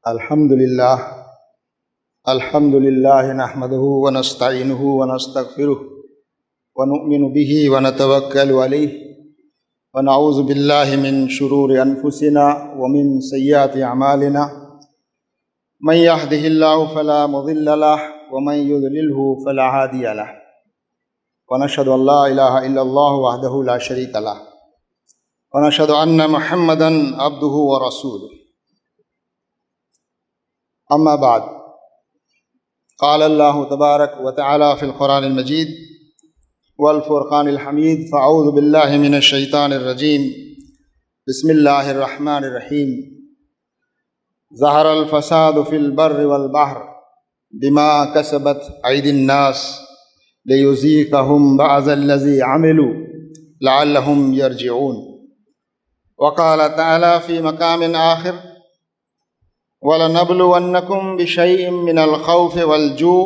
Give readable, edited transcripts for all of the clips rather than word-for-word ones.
الحمد للہ نحمده ونستعینه ونستغفره ونؤمن به ونتوکل علیہ ونعوذ باللہ من شرور انفسنا ومن سیئات اعمالنا من يهده اللہ فلا مضل له ومن يضلله فلا هادی له ونشهد ان لا الہ الا اللہ وحدہ لا شریک له ونشهد ان محمدا عبدہ ورسولہ اما بعد قال اللہ تبارک وتعالی فی القرآن المجید والفرقان الحمید فاعوذ باللہ من الشیطان الرجیم بسم اللہ الرحمن الرحیم ظہر الفساد فی البر والبحر بما کسبت ایدی الناس لیذیقہم بعض الذی عملوا لعلہم یرجعون وقال تعالی فی مقام آخر وَلَنَبْلُوَنَّكُمْ بِشَيْءٍ مِّنَ الْخَوْفِ وَالْجُوعِ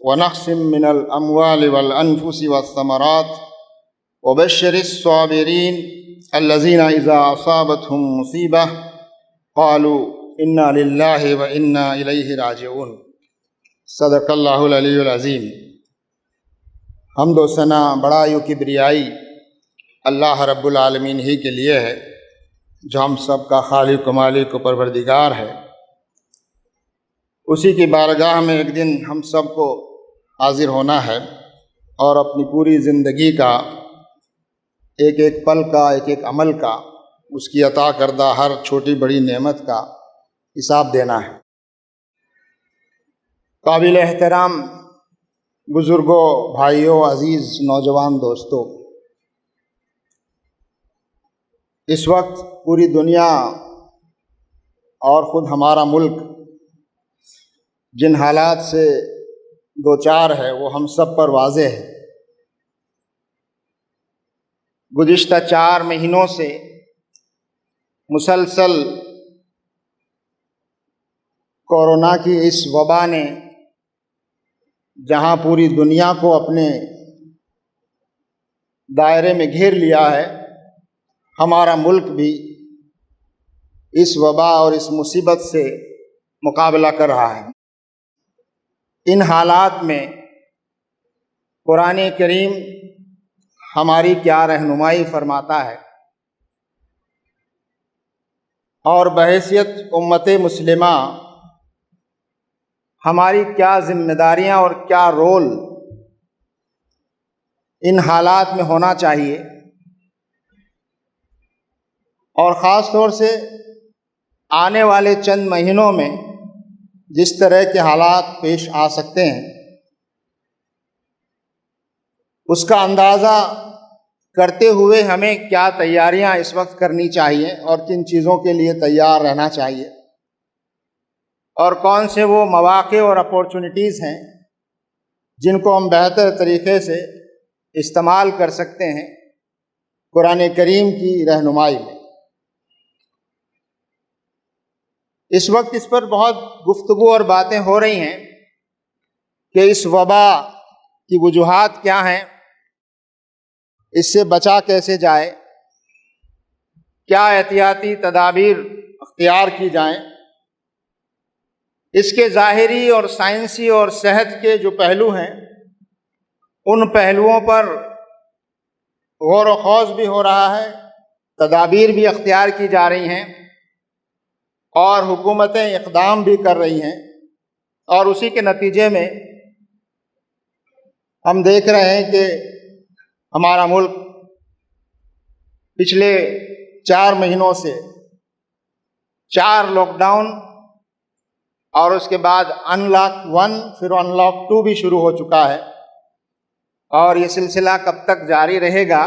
وَنَقْصٍ مِّنَ الْأَمْوَالِ وَالْأَنفُسِ وَالثَّمَرَاتِ وَبَشِّرِ الصَّابِرِينَ الَّذِينَ إِذَا أَصَابَتْهُم مُّصِيبَةٌ قَالُوا إِنَّا لِلَّهِ وَإِنَّا إِلَيْهِ راجعون۔ صدق اللہ العلی العظیم۔ حمد و ثنا، بڑائی و کبریائی اللہ رب العالمین ہی کے لیے ہے، جو ہم سب کا خالق و مالک و پروردگار ہے۔ اسی کی بارگاہ میں ایک دن ہم سب کو حاضر ہونا ہے اور اپنی پوری زندگی کا ایک ایک پل کا، ایک ایک عمل کا، اس کی عطا کردہ ہر چھوٹی بڑی نعمت کا حساب دینا ہے۔ قابل احترام بزرگوں، بھائیوں، عزیز نوجوان دوستوں، اس وقت پوری دنیا اور خود ہمارا ملک جن حالات سے دوچار ہے وہ ہم سب پر واضح ہے۔ گزشتہ 4 مہینوں سے مسلسل کورونا کی اس وبا نے جہاں پوری دنیا کو اپنے دائرے میں گھیر لیا ہے، ہمارا ملک بھی اس وبا اور اس مصیبت سے مقابلہ کر رہا ہے۔ ان حالات میں قرآن کریم ہماری کیا رہنمائی فرماتا ہے اور بحیثیت امت مسلمہ ہماری کیا ذمہ داریاں اور کیا رول ان حالات میں ہونا چاہیے، اور خاص طور سے آنے والے چند مہینوں میں جس طرح کے حالات پیش آ سکتے ہیں، اس کا اندازہ کرتے ہوئے ہمیں کیا تیاریاں اس وقت کرنی چاہیے اور کن چیزوں کے لیے تیار رہنا چاہیے، اور کون سے وہ مواقع اور اپورچونٹیز ہیں جن کو ہم بہتر طریقے سے استعمال کر سکتے ہیں قرآن کریم کی رہنمائی میں۔ اس وقت اس پر بہت گفتگو اور باتیں ہو رہی ہیں کہ اس وبا کی وجوہات کیا ہیں، اس سے بچا کیسے جائے، کیا احتیاطی تدابیر اختیار کی جائیں۔ اس کے ظاہری اور سائنسی اور صحت کے جو پہلو ہیں، ان پہلوؤں پر غور و خوض بھی ہو رہا ہے، تدابیر بھی اختیار کی جا رہی ہیں اور حکومتیں اقدام بھی کر رہی ہیں، اور اسی کے نتیجے میں ہم دیکھ رہے ہیں کہ ہمارا ملک پچھلے 4 مہینوں سے 4 لاک ڈاؤن اور اس کے بعد ان لاک 1 پھر ان لاک 2 بھی شروع ہو چکا ہے، اور یہ سلسلہ کب تک جاری رہے گا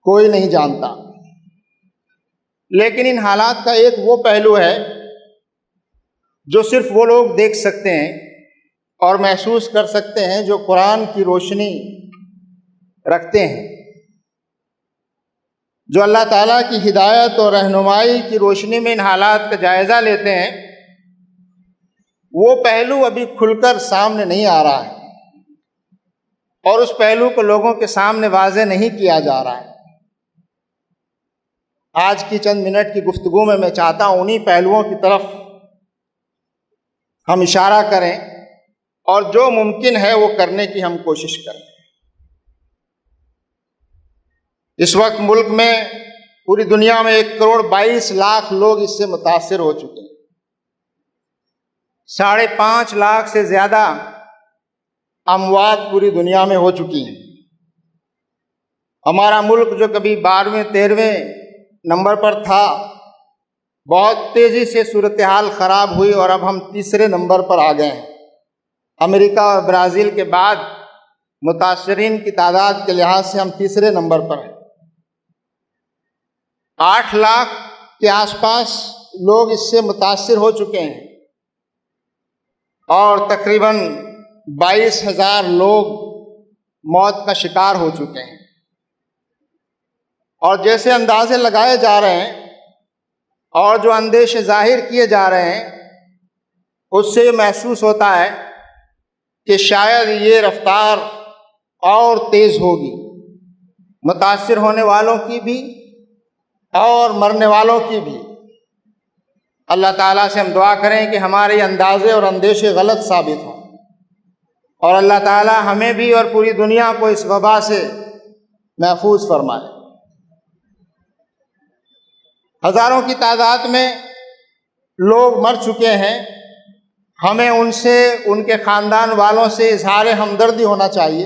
کوئی نہیں جانتا۔ لیکن ان حالات کا ایک وہ پہلو ہے جو صرف وہ لوگ دیکھ سکتے ہیں اور محسوس کر سکتے ہیں جو قرآن کی روشنی رکھتے ہیں، جو اللہ تعالیٰ کی ہدایت اور رہنمائی کی روشنی میں ان حالات کا جائزہ لیتے ہیں۔ وہ پہلو ابھی کھل کر سامنے نہیں آ رہا ہے اور اس پہلو کو لوگوں کے سامنے واضح نہیں کیا جا رہا ہے۔ آج کی چند منٹ کی گفتگو میں چاہتا ہوں انہی پہلوؤں کی طرف ہم اشارہ کریں اور جو ممکن ہے وہ کرنے کی ہم کوشش کریں۔ اس وقت ملک میں پوری دنیا میں 1,22,00,000 لوگ اس سے متاثر ہو چکے ہیں۔ 5.5 لاکھ سے زیادہ اموات پوری دنیا میں ہو چکی ہیں۔ ہمارا ملک جو کبھی 12ویں 13ویں نمبر پر تھا، بہت تیزی سے صورتحال خراب ہوئی اور اب ہم 3 نمبر پر آ گئے ہیں۔ امریکہ اور برازیل کے بعد متاثرین کی تعداد کے لحاظ سے ہم 3 نمبر پر ہیں۔ 8 لاکھ کے آس پاس لوگ اس سے متاثر ہو چکے ہیں اور تقریباً 22,000 لوگ موت کا شکار ہو چکے ہیں۔ اور جیسے اندازے لگائے جا رہے ہیں اور جو اندیشے ظاہر کیے جا رہے ہیں، اس سے یہ محسوس ہوتا ہے کہ شاید یہ رفتار اور تیز ہوگی، متاثر ہونے والوں کی بھی اور مرنے والوں کی بھی۔ اللہ تعالیٰ سے ہم دعا کریں کہ ہمارے اندازے اور اندیشے غلط ثابت ہوں، اور اللہ تعالیٰ ہمیں بھی اور پوری دنیا کو اس وبا سے محفوظ فرمائے۔ ہزاروں کی تعداد میں لوگ مر چکے ہیں، ہمیں ان سے، ان کے خاندان والوں سے اظہار ہمدردی ہونا چاہیے،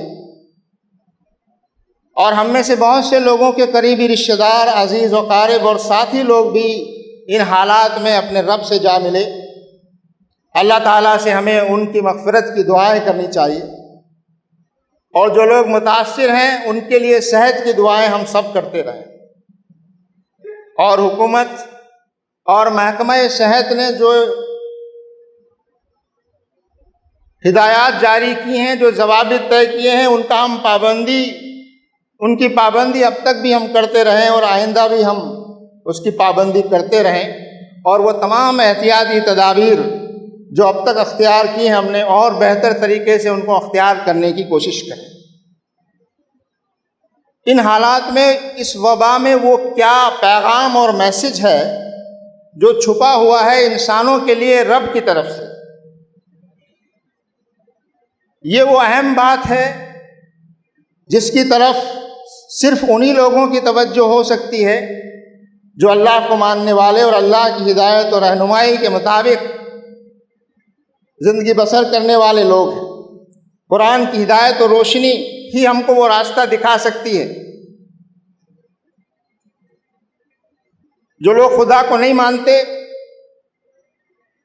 اور ہم میں سے بہت سے لوگوں کے قریبی رشتہ دار، عزیز و قارب اور ساتھی لوگ بھی ان حالات میں اپنے رب سے جا ملے۔ اللہ تعالیٰ سے ہمیں ان کی مغفرت کی دعائیں کرنی چاہیے، اور جو لوگ متاثر ہیں ان کے لیے صحت کی دعائیں ہم سب کرتے رہیں۔ اور حکومت اور محکمہ صحت نے جو ہدایات جاری کی ہیں، جو ضوابط طے کیے ہیں، ان کی پابندی اب تک بھی ہم کرتے رہیں اور آئندہ بھی ہم اس کی پابندی کرتے رہیں، اور وہ تمام احتیاطی تدابیر جو اب تک اختیار کی ہیں ہم نے اور بہتر طریقے سے ان کو اختیار کرنے کی کوشش کریں۔ ان حالات میں، اس وبا میں وہ کیا پیغام اور میسج ہے جو چھپا ہوا ہے انسانوں کے لیے رب کی طرف سے؟ یہ وہ اہم بات ہے جس کی طرف صرف انہی لوگوں کی توجہ ہو سکتی ہے جو اللہ کو ماننے والے اور اللہ کی ہدایت اور رہنمائی کے مطابق زندگی بسر کرنے والے لوگ ہیں۔ قرآن کی ہدایت اور روشنی ہی ہم کو وہ راستہ دکھا سکتی ہے۔ جو لوگ خدا کو نہیں مانتے،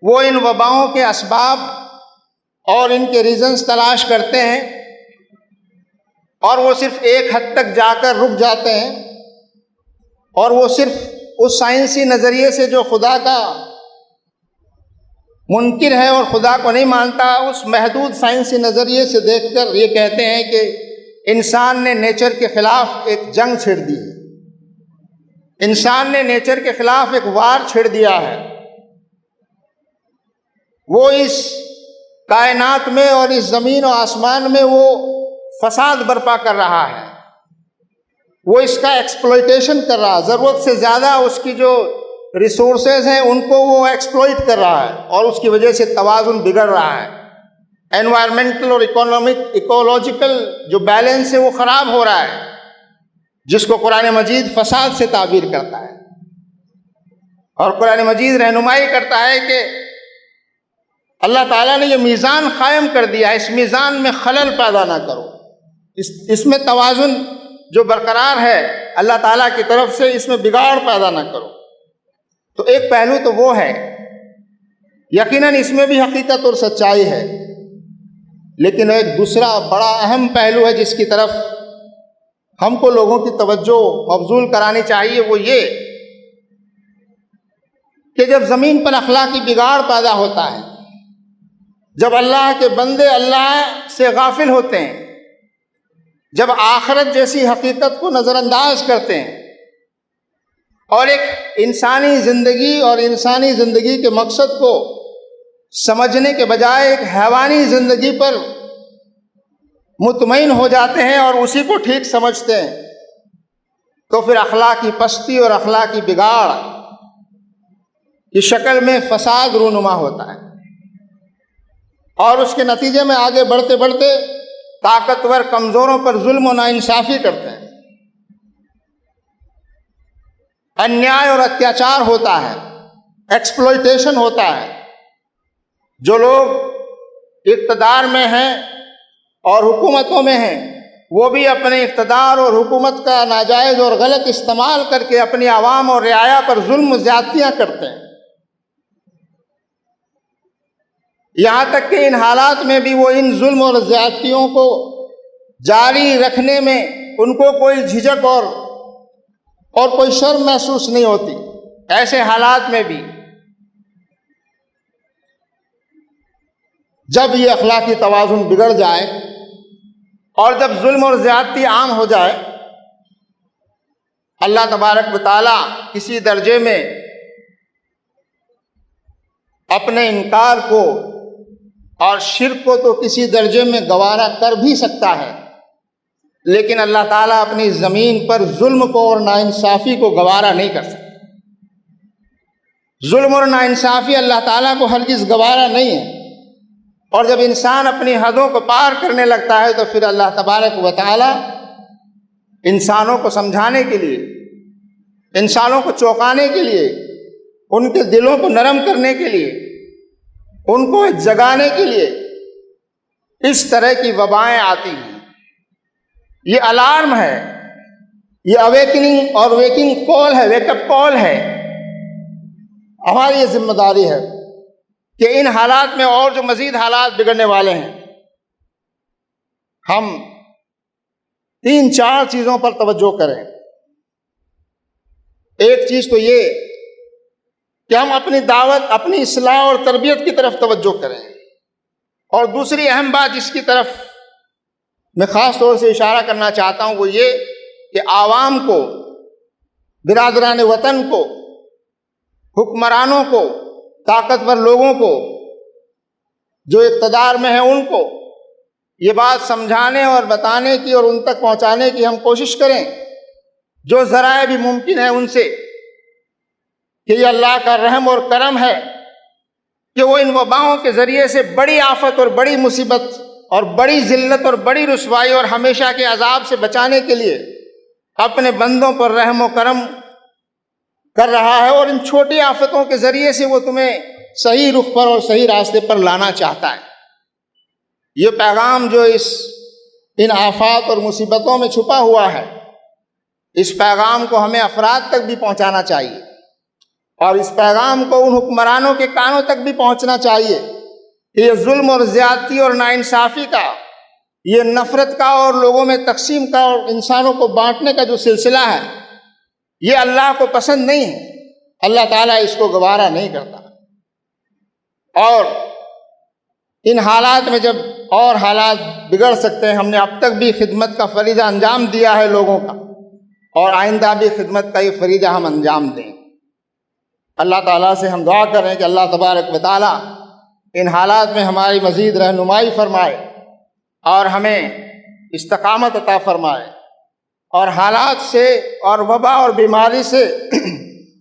وہ ان وباؤں کے اسباب اور ان کے ریزنز تلاش کرتے ہیں، اور وہ صرف ایک حد تک جا کر رک جاتے ہیں، اور وہ صرف اس سائنسی نظریے سے جو خدا کا منکر ہے اور خدا کو نہیں مانتا، اس محدود سائنسی نظریے سے دیکھ کر یہ کہتے ہیں کہ انسان نے نیچر کے خلاف ایک جنگ چھڑ دی ہے، انسان نے نیچر کے خلاف ایک وار چھڑ دیا ہے، وہ اس کائنات میں اور اس زمین و آسمان میں وہ فساد برپا کر رہا ہے، وہ اس کا ایکسپلوئٹیشن کر رہا ہے، ضرورت سے زیادہ اس کی جو ریسورسز ہیں ان کو وہ ایکسپلوئٹ کر رہا ہے، اور اس کی وجہ سے توازن بگڑ رہا ہے، انوائرمنٹل اور ایکولوجیکل جو بیلنس ہے وہ خراب ہو رہا ہے، جس کو قرآن مجید فساد سے تعبیر کرتا ہے۔ اور قرآن مجید رہنمائی کرتا ہے کہ اللہ تعالیٰ نے یہ میزان قائم کر دیا ہے، اس میزان میں خلل پیدا نہ کرو، اس میں توازن جو برقرار ہے اللہ تعالیٰ کی طرف سے، اس میں بگاڑ پیدا نہ کرو۔ تو ایک پہلو تو وہ ہے، یقیناً اس میں بھی حقیقت اور سچائی ہے، لیکن ایک دوسرا بڑا اہم پہلو ہے جس کی طرف ہم کو لوگوں کی توجہ مبذول کرانی چاہیے، وہ یہ کہ جب زمین پر اخلاقی بگاڑ پیدا ہوتا ہے، جب اللہ کے بندے اللہ سے غافل ہوتے ہیں، جب آخرت جیسی حقیقت کو نظر انداز کرتے ہیں، اور ایک انسانی زندگی اور انسانی زندگی کے مقصد کو سمجھنے کے بجائے ایک حیوانی زندگی پر مطمئن ہو جاتے ہیں اور اسی کو ٹھیک سمجھتے ہیں، تو پھر اخلاقی پستی اور اخلاقی بگاڑ کی شکل میں فساد رونما ہوتا ہے، اور اس کے نتیجے میں آگے بڑھتے بڑھتے طاقتور کمزوروں پر ظلم و ناانصافی کرتے ہیں، انیائے اور اتیاچار ہوتا ہے، ایکسپلوئٹیشن ہوتا ہے۔ جو لوگ اقتدار میں ہیں اور حکومتوں میں ہیں وہ بھی اپنے اقتدار اور حکومت کا ناجائز اور غلط استعمال کر کے اپنی عوام اور رعایا پر ظلم و زیادتیاں کرتے ہیں، یہاں تک کہ ان حالات میں بھی وہ ان ظلم اور زیادتیوں کو جاری رکھنے میں ان کو کوئی جھجک اور کوئی شرم محسوس نہیں ہوتی۔ ایسے حالات میں بھی جب یہ اخلاقی توازن بگڑ جائے اور جب ظلم اور زیادتی عام ہو جائے، اللہ تبارک و تعالیٰ کسی درجے میں اپنے انکار کو اور شرک کو تو کسی درجے میں گوارا کر بھی سکتا ہے، لیکن اللہ تعالیٰ اپنی زمین پر ظلم کو اور ناانصافی کو گوارا نہیں کر سکتا۔ ظلم اور ناانصافی اللہ تعالیٰ کو ہرگز گوارا نہیں ہے، اور جب انسان اپنی حدوں کو پار کرنے لگتا ہے تو پھر اللہ تبارک و تعالیٰ انسانوں کو سمجھانے کے لیے، انسانوں کو چونکانے کے لیے، ان کے دلوں کو نرم کرنے کے لیے، ان کو جگانے کے لیے اس طرح کی وبائیں آتی ہیں۔ یہ الارم ہے، یہ اویکننگ اور ویکنگ کال ہے، ویک اپ کال ہے۔ ہماری یہ ذمہ داری ہے کہ ان حالات میں اور جو مزید حالات بگڑنے والے ہیں، ہم 3-4 چیزوں پر توجہ کریں۔ ایک چیز تو یہ کہ ہم اپنی دعوت، اپنی اصلاح اور تربیت کی طرف توجہ کریں، اور دوسری اہم بات جس کی طرف میں خاص طور سے اشارہ کرنا چاہتا ہوں وہ یہ کہ عوام کو، برادران وطن کو، حکمرانوں کو، طاقتور لوگوں کو، جو اقتدار میں ہیں ان کو یہ بات سمجھانے اور بتانے کی اور ان تک پہنچانے کی ہم کوشش کریں، جو ذرائع بھی ممکن ہے ان سے، کہ یہ اللہ کا رحم اور کرم ہے کہ وہ ان وباؤں کے ذریعے سے بڑی آفت اور بڑی مصیبت اور بڑی ذلت اور بڑی رسوائی اور ہمیشہ کے عذاب سے بچانے کے لیے اپنے بندوں پر رحم و کرم کر رہا ہے، اور ان چھوٹی آفتوں کے ذریعے سے وہ تمہیں صحیح رخ پر اور صحیح راستے پر لانا چاہتا ہے۔ یہ پیغام جو ان آفات اور مصیبتوں میں چھپا ہوا ہے، اس پیغام کو ہمیں افراد تک بھی پہنچانا چاہیے، اور اس پیغام کو ان حکمرانوں کے کانوں تک بھی پہنچنا چاہیے کہ یہ ظلم اور زیادتی اور ناانصافی کا، یہ نفرت کا اور لوگوں میں تقسیم کا اور انسانوں کو بانٹنے کا جو سلسلہ ہے، یہ اللہ کو پسند نہیں ہے۔ اللہ تعالیٰ اس کو گوارا نہیں کرتا، اور ان حالات میں جب اور حالات بگڑ سکتے ہیں، ہم نے اب تک بھی خدمت کا فریضہ انجام دیا ہے لوگوں کا، اور آئندہ بھی خدمت کا یہ فریضہ ہم انجام دیں۔ اللہ تعالیٰ سے ہم دعا کریں کہ اللہ تبارک و تعالیٰ ان حالات میں ہماری مزید رہنمائی فرمائے اور ہمیں استقامت عطا فرمائے، اور حالات سے اور وبا اور بیماری سے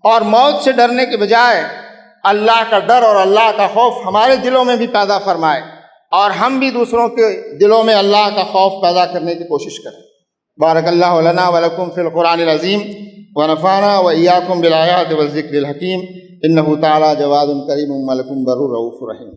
اور موت سے ڈرنے کے بجائے اللہ کا ڈر اور اللہ کا خوف ہمارے دلوں میں بھی پیدا فرمائے، اور ہم بھی دوسروں کے دلوں میں اللہ کا خوف پیدا کرنے کی کوشش کریں۔ بارک اللہ لنا ولکم فی القرآن العظیم ونفعنا وإیاکم بالآیات والذکر الحکیم، انہ تعالی جواد کریم ملک بر رؤوف رحیم۔